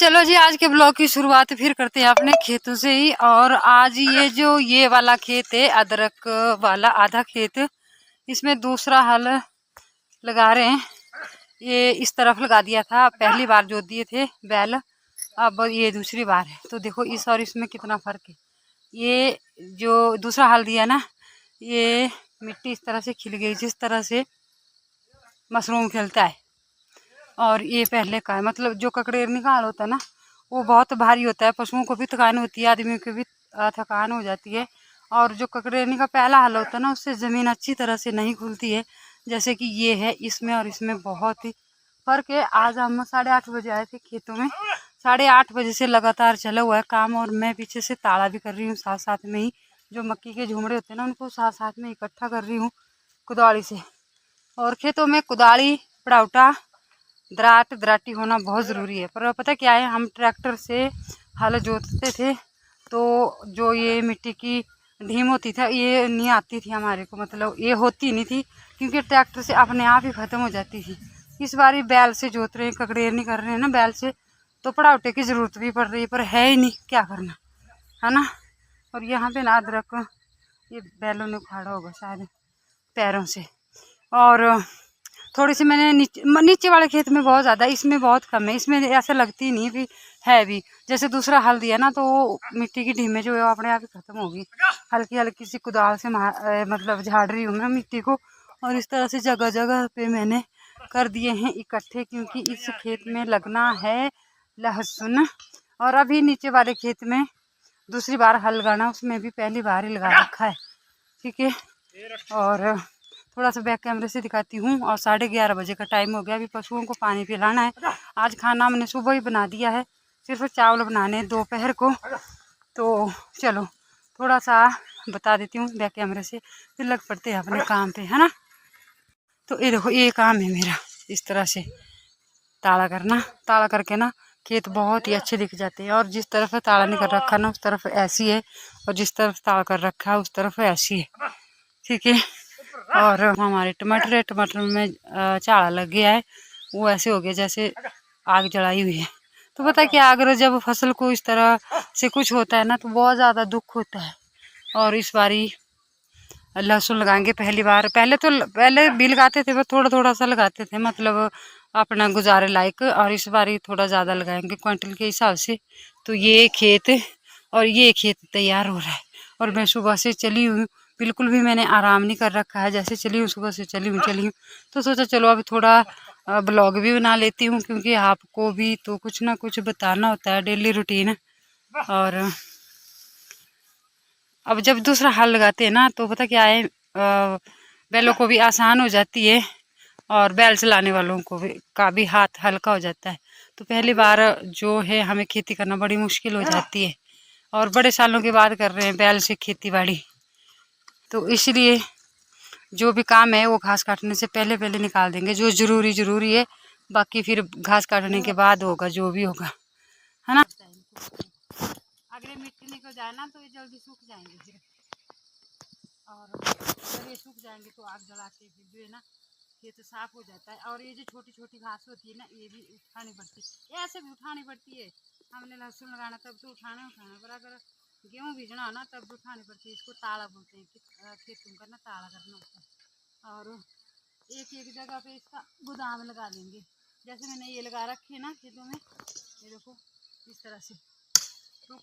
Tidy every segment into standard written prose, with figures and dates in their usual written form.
चलो जी, आज के ब्लॉग की शुरुआत फिर करते हैं अपने खेतों से ही। और आज ये वाला खेत है अदरक वाला, आधा खेत, इसमें दूसरा हल लगा रहे हैं। ये इस तरफ लगा दिया था, पहली बार जोत दिए थे बैल, अब ये दूसरी बार है। तो देखो इस और इसमें कितना फर्क है। ये जो दूसरा हल दिया ना, ये मिट्टी इस तरह से खिल गई जिस तरह से मशरूम खिलता है। और ये पहले का है, मतलब जो ककड़ेर निकाल होता है ना, वो बहुत भारी होता है, पशुओं को भी थकान होती है, आदमियों को भी थकान हो जाती है। और जो ककड़ेरनी का पहला हल होता है ना, उससे ज़मीन अच्छी तरह से नहीं खुलती है, जैसे कि ये है। इसमें और इसमें बहुत ही फ़र्क है। आज हम 8:30 बजे आए थे खेतों में, 8:30 बजे से लगातार चला हुआ है काम। और मैं पीछे से ताड़ा भी कर रही हूँ, साथ साथ में ही जो मक्की के झुमड़े होते हैं ना, उनको साथ साथ में इकट्ठा कर रही हूँ कुदाली से। और खेतों में कुदाली, पड़ाउटा, दराटी होना बहुत ज़रूरी है। पर पता क्या है, हम ट्रैक्टर से हल जोतते थे तो जो ये मिट्टी की ढीम होती थी, ये नहीं आती थी हमारे को, मतलब ये होती नहीं थी, क्योंकि ट्रैक्टर से अपने आप ही ख़त्म हो जाती थी। इस बार बैल से जोत रहे हैं, ककड़ेर नहीं कर रहे हैं ना बैल से, तो पड़ाउटे की ज़रूरत भी पड़ रही है, पर है ही नहीं, क्या करना है ना। और यहाँ पे ना अदरक ये बैलों ने उखाड़ा होगा शायद पैरों से। और थोड़ी सी मैंने नीचे वाले खेत में बहुत ज़्यादा, इसमें बहुत कम है। इसमें ऐसा लगती नहीं भी है भी। जैसे दूसरा हल दिया ना, तो वो मिट्टी की ढीमें जो है वो अपने आप ही ख़त्म होगी। हल्की हल्की सी कुदाल से मतलब झाड़ रही हूँ मैं मिट्टी को। और इस तरह से जगह जगह पे मैंने कर दिए हैं इकट्ठे, क्योंकि इस खेत में लगना है लहसुन। और अभी नीचे वाले खेत में दूसरी बार हल लगाना, उसमें भी पहली बार ही लगा रखा है, ठीक है। और थोड़ा सा बैक कैमरे से दिखाती हूँ। और 11:30 बजे का टाइम हो गया, अभी पशुओं को पानी पिलाना है। आज खाना हमने सुबह ही बना दिया है, सिर्फ चावल बनाने दोपहर को। तो चलो थोड़ा सा बता देती हूँ बैक कैमरे से, फिर लग पड़ते हैं अपने काम पे, है ना। तो ये देखो, ये काम है मेरा, इस तरह से ताड़ा करना। ताड़ा करके ना खेत बहुत ही अच्छे दिख जाते हैं। और जिस तरफ ताड़ा नहीं कर रखा ना, उस तरफ ऐसी है, और जिस तरफ ताड़ा कर रखा है उस तरफ ऐसी है, ठीक है। और हमारे टमाटर में चाड़ा लग गया है, वो ऐसे हो गया जैसे आग जलाई हुई है। तो पता क्या, अगर जब फसल को इस तरह से कुछ होता है ना, तो बहुत ज़्यादा दुख होता है। और इस बारी लहसुन लगाएंगे पहली बार। पहले भी लगाते थे, पर थोड़ा थोड़ा सा लगाते थे, मतलब अपना गुजारे लायक। और इस बारी थोड़ा ज़्यादा लगाएंगे क्विंटल के हिसाब से। तो ये खेत तैयार हो रहा है। और मैं सुबह से चली हूँ, बिल्कुल भी मैंने आराम नहीं कर रखा है, जैसे चली हूँ सुबह से चली हूँ। तो सोचा चलो अब थोड़ा ब्लॉग भी बना लेती हूँ, क्योंकि आपको भी तो कुछ ना कुछ बताना होता है, डेली रूटीन। और अब जब दूसरा हल लगाते हैं ना, तो पता क्या है, बैलों को भी आसान हो जाती है, और बैल चलाने वालों को भी का भी हाथ हल्का हो जाता है। तो पहली बार जो है हमें खेती करना बड़ी मुश्किल हो जाती है, और बड़े सालों के बाद कर रहे हैं बैल से खेती बाड़ी। तो इसलिए जो भी काम है वो घास काटने से पहले पहले निकाल देंगे, जो ज़रूरी है। बाकी फिर घास काटने के बाद होगा जो भी होगा, है ना। अगर मिट्टी निकल जाए ना, तो ये जल्दी सूख जाएंगे फिर। और जब ये सूख जाएंगे तो आग जलाते फिर जो है ना, खेत साफ हो जाता है। और ये जो छोटी छोटी घास होती है ना, ये भी उठानी पड़ती है, ऐसे भी उठानी पड़ती है। हमने लहसुन लगाना तब तो उठाना, पर अगर गेहूँ बीजना हो ना, तब भी उठानी पड़ती है। इसको ताड़ा बोलते हैं, खेतों का ना ताड़ा करना होता है। और एक एक जगह पे इसका गोदाम लगा देंगे, जैसे मैंने ये लगा रखे है ना खेतों में, ये देखो इस तरह से। तो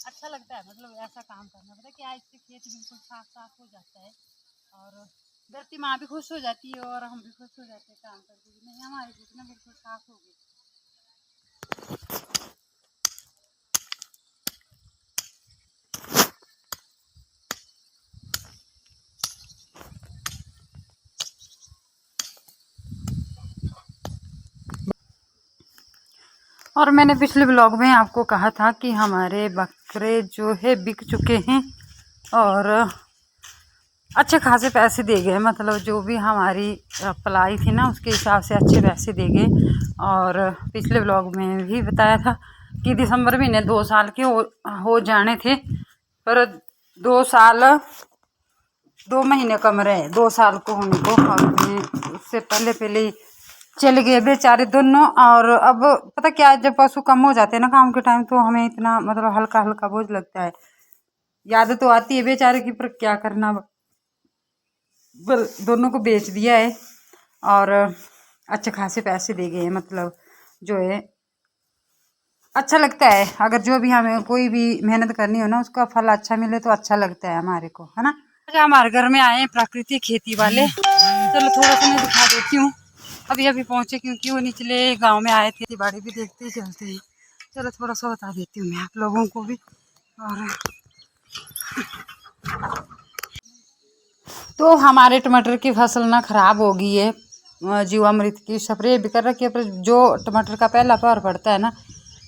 अच्छा लगता है, मतलब ऐसा काम करना। पता क्या, इससे खेत बिल्कुल साफ साफ हो जाता है। और धरती माँ भी खुश हो जाती है, और हम भी खुश हो जाते हैं काम करके, नहीं हमारे खेत ना बिल्कुल साफ हो गए। और मैंने पिछले ब्लॉग में आपको कहा था कि हमारे बकरे जो है बिक चुके हैं, और अच्छे खासे पैसे दे गए, मतलब जो भी हमारी पलाई थी ना, उसके हिसाब से अच्छे पैसे दे गए। और पिछले ब्लॉग में भी बताया था कि दिसंबर महीने 2 साल के हो जाने थे, पर 2 साल 2 महीने कम रहे, 2 साल को होने को, और उससे पहले ही चले गए बेचारे दोनों। और अब पता क्या है, जब पशु कम हो जाते हैं ना काम के टाइम, तो हमें इतना मतलब हल्का हल्का बोझ लगता है। याद तो आती है बेचारे की, पर क्या करना, दोनों को बेच दिया है और अच्छे खासे पैसे दे गए हैं। मतलब जो है अच्छा लगता है, अगर जो भी हमें कोई भी मेहनत करनी हो ना, उसका फल अच्छा मिले तो अच्छा लगता है हमारे को, है ना। हमारे घर में आए हैं प्राकृतिक खेती वाले, चलो थोड़ा सा मैं दिखा देती हूँ। अभी अभी पहुँचे, क्योंकि वो निचले गांव में आए थे, बाड़ी भी देखते ही चलते हैं। चलो थोड़ा सा बता देती हूँ मैं आप लोगों को भी। और तो हमारे टमाटर की फसल ना खराब हो गई है, जीवामृत की स्प्रे भी कर रखी है, पर जो टमाटर का पहला पौर पड़ता है ना,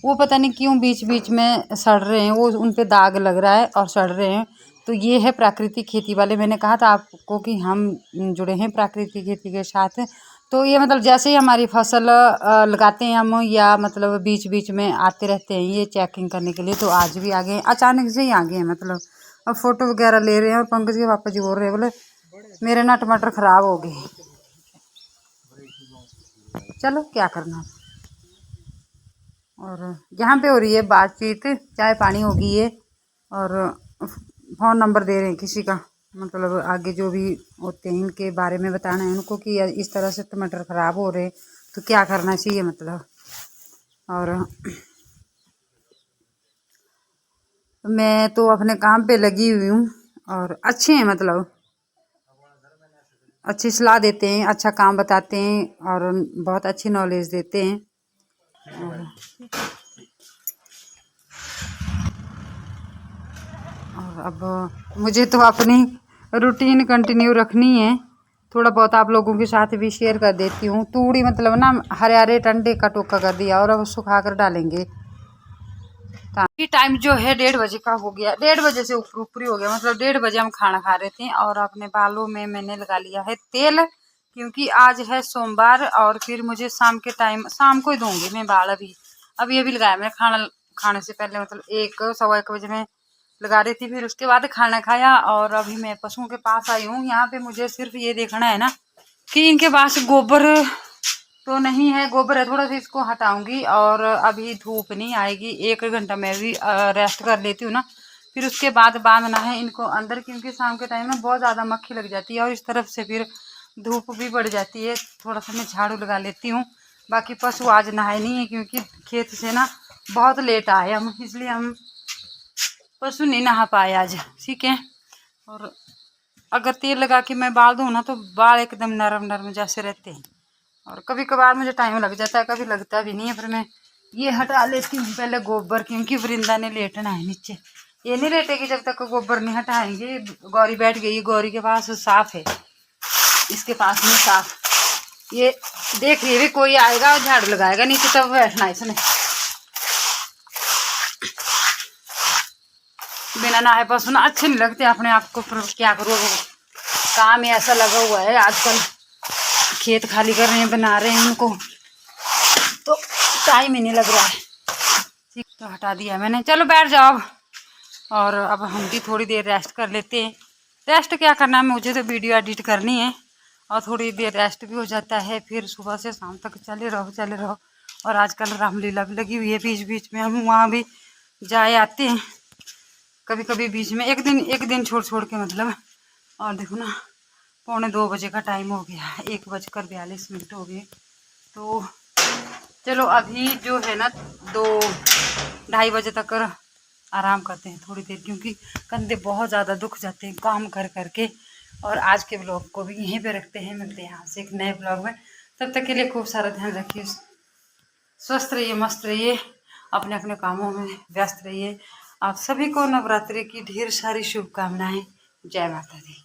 वो पता नहीं क्यों बीच बीच में सड़ रहे हैं, वो उन पे दाग लग रहा है और सड़ रहे हैं। तो ये है प्राकृतिक खेती वाले, मैंने कहा था आपको कि हम जुड़े हैं प्राकृतिक खेती के साथ। तो ये मतलब जैसे ही हमारी फसल लगाते हैं हम, या मतलब बीच बीच में आते रहते हैं ये चेकिंग करने के लिए। तो आज भी आ गए, अचानक से ही आ गए हैं। मतलब अब फोटो वगैरह ले रहे हैं, और पंकज के पापा जी बोल रहे हैं, बोले मेरे ना टमाटर खराब हो गए। चलो क्या करना। और यहाँ पे हो रही है बातचीत, चाय पानी हो गई है, और फ़ोन नंबर दे रहे हैं किसी का, मतलब आगे जो भी होते हैं इनके बारे में बताना है उनको कि इस तरह से टमाटर ख़राब हो रहे तो क्या करना चाहिए, मतलब। और मैं तो अपने काम पे लगी हुई हूँ, और अच्छे हैं, मतलब अच्छी सलाह देते हैं, अच्छा काम बताते हैं, और बहुत अच्छी नॉलेज देते हैं। और अब मुझे तो अपनी रूटीन कंटिन्यू रखनी है, थोड़ा बहुत आप लोगों के साथ भी शेयर कर देती हूँ। तूड़ी मतलब ना हरे हरे टंडे का टोका कर दिया, और अब सुखा कर डालेंगे। टाइम जो है 1:30 बजे का हो गया, 1:30 बजे से ऊपर ऊपरी हो गया, मतलब 1:30 बजे हम खाना खा रहे थे। और अपने बालों में मैंने लगा लिया है तेल, क्योंकि आज है सोमवार, और फिर मुझे शाम के टाइम, शाम को ही दूंगी मैं बाल। अभी अभी अभी लगाया मैं, खाना खाने से पहले, मतलब 1 सवा 1 बजे में लगा रही थी, फिर उसके बाद खाना खाया। और अभी मैं पशुओं के पास आई हूँ। यहाँ पे मुझे सिर्फ ये देखना है ना कि इनके पास गोबर तो नहीं है, गोबर है, थोड़ा सा इसको हटाऊंगी। और अभी धूप नहीं आएगी, 1 घंटा मैं भी रेस्ट कर लेती हूँ ना, फिर उसके बाद बांधना है इनको अंदर, क्योंकि शाम के टाइम में बहुत ज़्यादा मक्खी लग जाती है, और इस तरफ से फिर धूप भी बढ़ जाती है। थोड़ा सा मैं झाड़ू लगा लेती हूँ। बाकी पशु आज नहाए नहीं है, क्योंकि खेत से ना बहुत लेट आए हम, इसलिए हम पशु नहीं नहा पाए आज, ठीक है। और अगर तेल लगा के मैं बाल दूँ ना, तो बाल एकदम नरम नरम जैसे रहते हैं। और कभी कभार मुझे टाइम लग जाता है, कभी लगता भी नहीं है, पर मैं ये हटा लेती हूँ पहले गोबर, क्योंकि वृंदा ने लेटना है नीचे। ये नहीं लेटेगी जब तक गोबर नहीं हटाएंगे। गौरी बैठ गई, गौरी के पास साफ है, इसके पास नहीं साफ। ये देख रही है कोई आएगा और झाड़ू लगाएगा नीचे, तब बैठना इसने। बिना नहाए पशु ना अच्छे नहीं लगते अपने आप को, पर क्या करूँ, काम ही ऐसा लगा हुआ है आजकल। खेत खाली कर रहे हैं, बना रहे हैं उनको, तो टाइम ही नहीं लग रहा है। ठीक, तो हटा दिया मैंने, चलो बैठ जाओ अब। और अब हम भी थोड़ी देर रेस्ट कर लेते हैं। रेस्ट क्या करना है, मुझे तो वीडियो एडिट करनी है, और थोड़ी देर रेस्ट भी हो जाता है, फिर सुबह से शाम तक चले रहो चले रहो। और आजकल रामलीला भी लगी हुई है, बीच बीच में हम वहाँ भी जाए आते हैं कभी कभी, बीच में एक दिन छोड़ छोड़ के, मतलब। और देखो ना 1:45 बजे का टाइम हो गया, 1:42 हो गए। तो चलो अभी जो है ना 2-2:30 बजे तक आराम करते हैं थोड़ी देर, क्योंकि कंधे बहुत ज़्यादा दुख जाते हैं काम कर करके। और आज के ब्लॉग को भी यहीं पे रखते हैं, मिलते हैं आपसे एक नए ब्लॉग में। तब तक के लिए खूब सारा ध्यान रखिए, स्वस्थ रहिए, मस्त रहिए, अपने अपने कामों में व्यस्त रहिए। आप सभी को नवरात्रि की ढेर सारी शुभकामनाएं। जय माता दी।